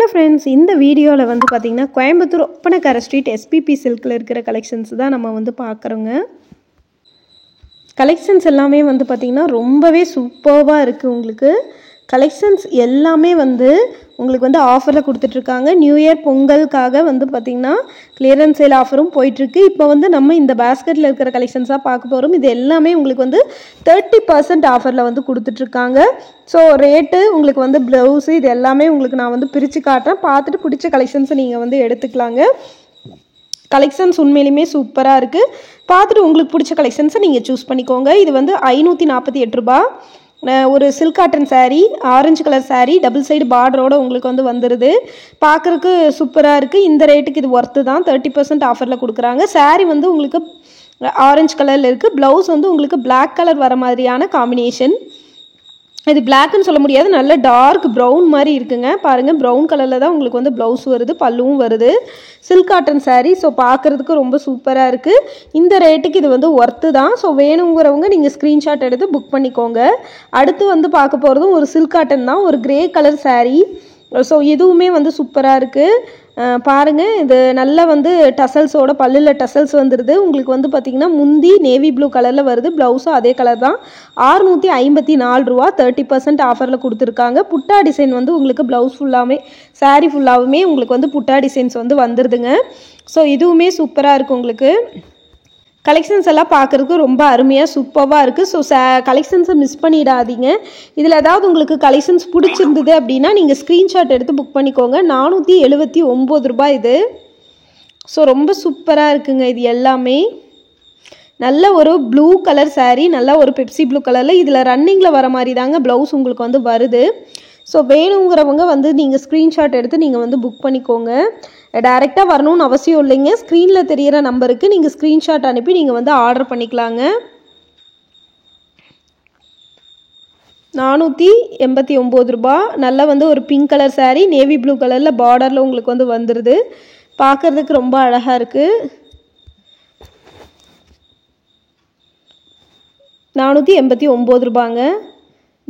Hello friends, இந்த வீடியோவில் வந்து பார்த்திங்கன்னா கோயம்புத்தூர் ஒப்பனக்கார ஸ்ட்ரீட் எஸ்பிபி சில்கில் இருக்கிற கலெக்ஷன்ஸ் தான் நம்ம வந்து பார்க்குறோங்க. கலெக்ஷன்ஸ் எல்லாமே வந்து பார்த்திங்கன்னா ரொம்பவே சூப்பர்வாக இருக்குது. உங்களுக்கு கலெக்ஷன்ஸ் எல்லாமே வந்து உங்களுக்கு வந்து ஆஃபரில் கொடுத்துட்ருக்காங்க. நியூ இயர் பொங்கலுக்காக வந்து பார்த்திங்கன்னா கிளியரன்ஸ் சேல் ஆஃபரும் போயிட்டுருக்கு. இப்போ வந்து நம்ம இந்த பேஸ்கெட்டில் இருக்கிற கலெக்ஷன்ஸாக பார்க்க போகிறோம். இது எல்லாமே உங்களுக்கு வந்து 30% ஆஃபரில் வந்து கொடுத்துட்ருக்காங்க. ஸோ ரேட்டு உங்களுக்கு வந்து ப்ளவுஸு இது எல்லாமே உங்களுக்கு நான் வந்து பிரித்து காட்டுறேன். பார்த்துட்டு பிடிச்ச கலெக்ஷன்ஸை நீங்கள் வந்து எடுத்துக்கலாங்க. கலெக்ஷன்ஸ் உண்மையிலுமே சூப்பராக இருக்குது. பார்த்துட்டு உங்களுக்கு பிடிச்ச கலெக்ஷன்ஸை நீங்கள் சூஸ் பண்ணிக்கோங்க. இது வந்து 548 ரூபா. ஒரு silk cotton sari, orange colour sari, double side பார்டரோடு உங்களுக்கு வந்து வந்துடுது. பார்க்குறதுக்கு சூப்பராக இருக்குது. இந்த ரேட்டுக்கு இது ஒர்த்து தான். 30% ஆஃபரில் கொடுக்குறாங்க. சாரீ வந்து உங்களுக்கு ஆரஞ்சு கலரில் இருக்குது. ப்ளவுஸ் வந்து உங்களுக்கு பிளாக் கலர் வர மாதிரியான காம்பினேஷன். இது பிளாக்னு சொல்ல முடியாது, நல்ல டார்க் ப்ரௌன் மாதிரி இருக்குங்க. பாருங்கள், ப்ரௌன் கலரில் தான் உங்களுக்கு வந்து ப்ளவுஸ் வருது, பல்லுவும் வருது. Silk cotton sari. ஸோ பார்க்குறதுக்கு ரொம்ப சூப்பராக இருக்குது. இந்த ரேட்டுக்கு இது வந்து ஒர்த்து தான். ஸோ வேணுங்கிறவங்க நீங்கள் ஸ்க்ரீன்ஷாட் எடுத்து புக் பண்ணிக்கோங்க. அடுத்து வந்து பார்க்க போகிறதும் ஒரு சில்க் காட்டன் தான், ஒரு கிரே கலர் சாரீ. ஸோ இதுவுமே வந்து சூப்பராக இருக்குது. பாருங்கள், இது நல்லா வந்து டசல்ஸோட பல்லில் டசல்ஸ் வந்துடுது. உங்களுக்கு வந்து பார்த்திங்கன்னா முந்தி நேவி ப்ளூ கலரில் வருது. ப்ளவுஸும் அதே கலர் தான். 654 ரூபா. 30% ஆஃபரில் கொடுத்துருக்காங்க. புட்டா டிசைன் வந்து உங்களுக்கு ப்ளவுஸ் ஃபுல்லாகவே சாரீ ஃபுல்லாகவுமே உங்களுக்கு வந்து புட்டா டிசைன்ஸ் வந்து வந்துடுதுங்க. ஸோ இதுவுமே சூப்பராக இருக்குது. உங்களுக்கு கலெக்ஷன்ஸ் எல்லாம் பார்க்குறதுக்கு ரொம்ப அருமையாக சூப்பராக இருக்குது. ஸோ கலெக்ஷன்ஸை மிஸ் பண்ணிடாதீங்க. இதில் ஏதாவது உங்களுக்கு கலெக்ஷன்ஸ் பிடிச்சிருந்தது அப்படின்னா நீங்கள் ஸ்க்ரீன்ஷாட் எடுத்து புக் பண்ணிக்கோங்க. 479 ரூபாய் இது. ஸோ ரொம்ப சூப்பராக இருக்குங்க. இது எல்லாமே நல்ல ஒரு ப்ளூ கலர் சாரீ, நல்ல ஒரு பெப்சி ப்ளூ கலரில் இதில் ரன்னிங்கில் வர மாதிரி தாங்க ப்ளவுஸ் உங்களுக்கு வந்து வருது. ஸோ வேணுங்கிறவங்க வந்து நீங்கள் ஸ்க்ரீன்ஷாட் எடுத்து நீங்கள் வந்து புக் பண்ணிக்கோங்க. டைரெக்டாக வரணும்னு அவசியம் இல்லைங்க. ஸ்க்ரீனில் தெரிகிற நம்பருக்கு நீங்கள் ஸ்க்ரீன்ஷாட் அனுப்பி நீங்கள் வந்து ஆர்டர் பண்ணிக்கலாங்க. 489 ரூபா. நல்லா வந்து ஒரு pink colour sari, navy blue கலரில் பார்டரில் உங்களுக்கு வந்து வந்துடுது. பார்க்குறதுக்கு ரொம்ப அழகாக இருக்குது. 489 ரூபாங்க.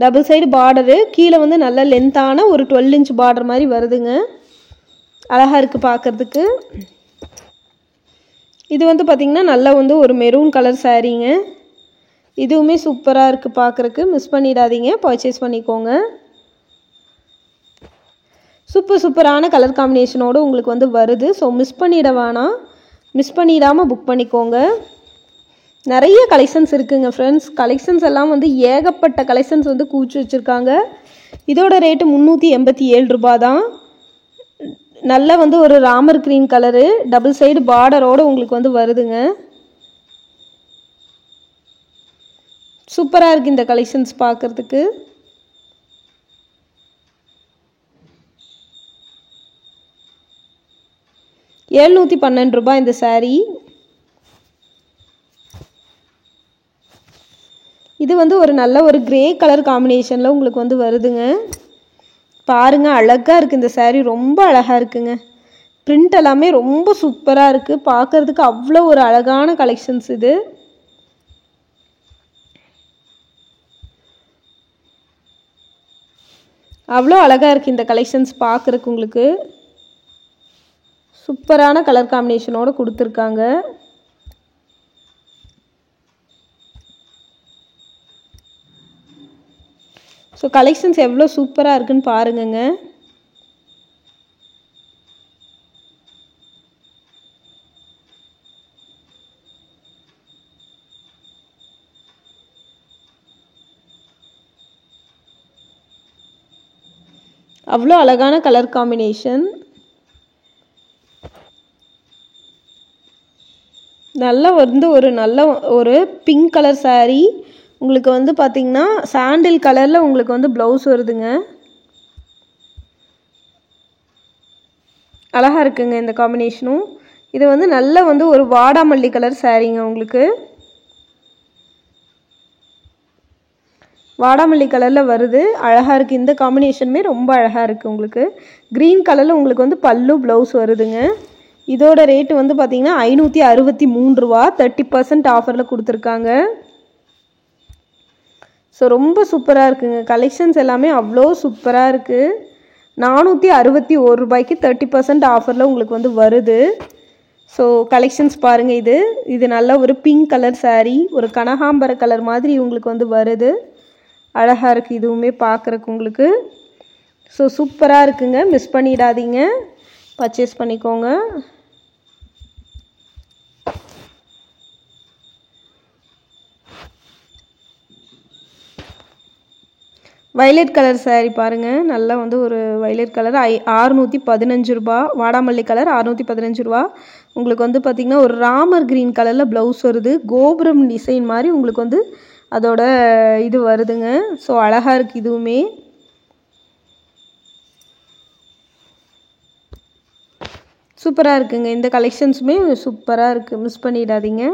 டபுள் சைடு பார்டரு, கீழே வந்து நல்ல லென்த்தான ஒரு 12 இன்ச் பார்டர் மாதிரி வருதுங்க. அழகாக இருக்குது பார்க்குறதுக்கு. இது வந்து பார்த்திங்கன்னா நல்லா வந்து ஒரு மெரூன் கலர் சாரீங்க. இதுவுமே சூப்பராக இருக்குது பார்க்குறக்கு. மிஸ் பண்ணிடாதீங்க, பர்ச்சேஸ் பண்ணிக்கோங்க. சூப்பரான கலர் காம்பினேஷனோடு உங்களுக்கு வந்து வருது. ஸோ மிஸ் பண்ணிட வேணாம், மிஸ் பண்ணிடாமல் புக் பண்ணிக்கோங்க. நிறைய கலெக்ஷன்ஸ் இருக்குதுங்க ஃப்ரெண்ட்ஸ். கலெக்ஷன்ஸ் எல்லாம் வந்து ஏகப்பட்ட கலெக்ஷன்ஸ் வந்து கூச்சி வச்சுருக்காங்க. இதோட ரேட்டு 387 ரூபா தான். நல்ல வந்து ஒரு Ramar green colour, double side பார்டரோடு உங்களுக்கு வந்து வருதுங்க. சூப்பராக இருக்குது இந்த கலெக்ஷன்ஸ் பார்க்குறதுக்கு. ரூபாய் இந்த சாரீ. இது வந்து ஒரு நல்ல ஒரு கிரே கலர் காம்பினேஷனில் உங்களுக்கு வந்து வருதுங்க. பாருங்கள், அழகாக இருக்குது இந்த சாரீ. ரொம்ப அழகாக இருக்குங்க. பிரிண்ட் எல்லாமே ரொம்ப சூப்பராக இருக்குது. பார்க்குறதுக்கு அவ்வளோ ஒரு அழகான கலெக்ஷன்ஸ் இது. அவ்வளோ அழகாக இருக்குது இந்த கலெக்ஷன்ஸ் பார்க்குறதுக்கு. உங்களுக்கு சூப்பரான கலர் காம்பினேஷனோடு கொடுத்துருக்காங்க. ஸோ கலெக்ஷன்ஸ் எவ்வளோ சூப்பராக இருக்குன்னு பாருங்கங்க. அவ்வளோ அழகான கலர் காம்பினேஷன். நல்ல வந்து ஒரு நல்ல ஒரு பிங்க் கலர் சாரீ. உங்களுக்கு வந்து பார்த்திங்கன்னா சாண்டில் கலரில் உங்களுக்கு வந்து ப்ளவுஸ் வருதுங்க. அழகாக இருக்குங்க இந்த காம்பினேஷனும். இது வந்து நல்ல வந்து ஒரு வாடாமல்லி கலர் சாரீங்க. உங்களுக்கு வாடாமல்லி கலரில் வருது. அழகாக இருக்குது. இந்த காம்பினேஷனுமே ரொம்ப அழகாக இருக்குது. உங்களுக்கு க்ரீன் கலரில் உங்களுக்கு வந்து பல்லு ப்ளவுஸ் வருதுங்க. இதோட ரேட்டு வந்து பார்த்திங்கன்னா 563 ரூபா. 30% ஆஃபரில் கொடுத்துருக்காங்க. ஸோ ரொம்ப சூப்பராக இருக்குங்க. கலெக்ஷன்ஸ் எல்லாமே அவ்வளோ சூப்பராக இருக்குது. 461 ரூபாய்க்கு 30% ஆஃபரில் உங்களுக்கு வந்து வருது. ஸோ கலெக்ஷன்ஸ் பாருங்கள். இது நல்ல ஒரு பிங்க் கலர் saree, ஒரு கனகாம்பர கலர் மாதிரி உங்களுக்கு வந்து வருது. அழகாக இருக்குது இதுவுமே பார்க்குறக்கு உங்களுக்கு. ஸோ சூப்பராக இருக்குங்க, மிஸ் பண்ணிடாதீங்க, பர்ச்சேஸ் பண்ணிக்கோங்க. வைலட் கலர் saree பாருங்கள், நல்லா வந்து ஒரு வைலட் கலர் 615 ரூபா. வாடாமல்லி கலர் 615 ரூபா. உங்களுக்கு வந்து பார்த்திங்கன்னா ஒரு ராமர் க்ரீன் கலரில் ப்ளவுஸ் வருது. கோபுரம் டிசைன் மாதிரி உங்களுக்கு வந்து அதோட இது வருதுங்க. ஸோ அழகாக இருக்குது இதுவுமே. சூப்பராக இருக்குங்க. இந்த கலெக்ஷன்ஸுமே சூப்பராக இருக்குது, மிஸ் பண்ணிடாதீங்க,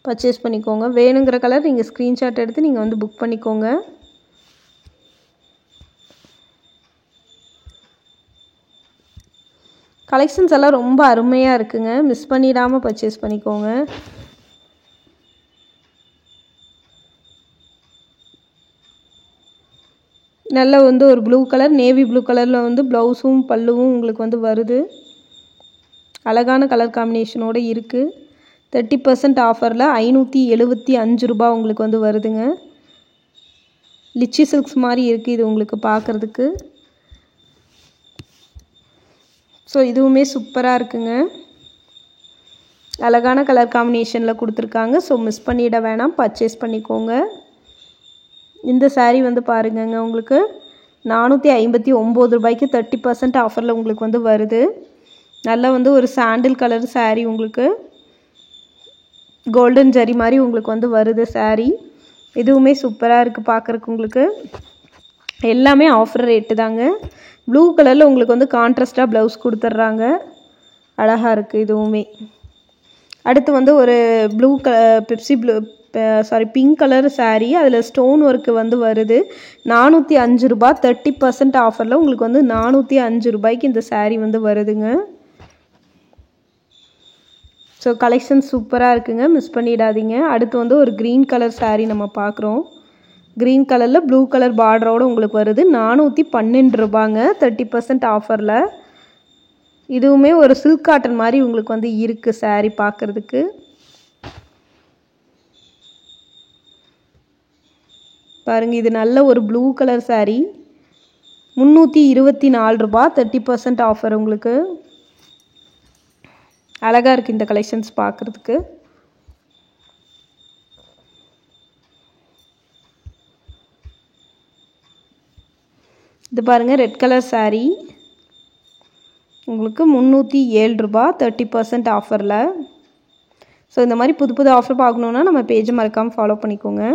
பர்ச்சேஸ் பண்ணிக்கோங்க. வேணுங்கிற கலர் நீங்கள் ஸ்க்ரீன்ஷாட் எடுத்து நீங்கள் வந்து புக் பண்ணிக்கோங்க. கலெக்ஷன்ஸ் எல்லாம் ரொம்ப அருமையாக இருக்குங்க, மிஸ் பண்ணிடாமல் பர்ச்சேஸ் பண்ணிக்கோங்க. நல்ல வந்து ஒரு ப்ளூ கலர், நேவி ப்ளூ கலரில் வந்து ப்ளவுஸும் பல்லுவும் உங்களுக்கு வந்து வருது. அழகான கலர் காம்பினேஷனோடு இருக்குது. 30% ஆஃபரில் 575 ரூபா உங்களுக்கு வந்து வருதுங்க. லிச்சி சில்க்ஸ் மாதிரி இருக்குது இது உங்களுக்கு பார்க்குறதுக்கு. ஸோ இதுவுமே சூப்பராக இருக்குங்க, அழகான கலர் காம்பினேஷனில் கொடுத்துருக்காங்க. ஸோ மிஸ் பண்ணிட வேணாம், பர்ச்சேஸ் பண்ணிக்கோங்க. இந்த saree வந்து பாருங்கங்க, உங்களுக்கு 459 ரூபாய்க்கு 30% ஆஃபரில் உங்களுக்கு வந்து வருது. நல்லா வந்து ஒரு சாண்டில் கலர் saree, உங்களுக்கு கோல்டன் ஜரி மாதிரி உங்களுக்கு வந்து வருது saree. இதுவுமே சூப்பராக இருக்குது பார்க்குறக்கு உங்களுக்கு. எல்லாமே ஆஃபர் ரேட்டு தாங்க. ப்ளூ கலரில் உங்களுக்கு வந்து கான்ட்ராஸ்டாக ப்ளவுஸ் கொடுத்துட்றாங்க. அழகாக இருக்குது இதுவுமே. அடுத்து வந்து ஒரு பிங்க் கலர் saree, அதில் ஸ்டோன் ஒர்க்கு வந்து வருது. 405 ரூபா. 30% ஆஃபரில் உங்களுக்கு வந்து 405 ரூபாய்க்கு இந்த saree வந்து வருதுங்க. ஸோ கலெக்ஷன் சூப்பராக இருக்குங்க, மிஸ் பண்ணிடாதீங்க. அடுத்து வந்து ஒரு க்ரீன் கலர் saree நம்ம பார்க்குறோம். க்ரீன் கலரில் ப்ளூ கலர் பார்டரோடு உங்களுக்கு வருது. 412 ரூபாங்க, 30% ஆஃபரில். இதுவுமே ஒரு சில்க் காட்டன் மாதிரி உங்களுக்கு வந்து இருக்குது saree பார்க்குறதுக்கு. பாருங்கள், இது நல்ல ஒரு ப்ளூ கலர் saree, 324 ரூபா, 30% ஆஃபர் உங்களுக்கு. அழகாக இருக்குது இந்த கலெக்ஷன்ஸ் பார்க்குறதுக்கு. இது பாருங்கள், ரெட் கலர் saree உங்களுக்கு 307 ரூபா, 30% ஆஃபரில். ஸோ இந்த மாதிரி புது புது ஆஃபர் பார்க்கணுன்னா நம்ம பேஜை மறக்காமல் ஃபாலோ பண்ணிக்கோங்க.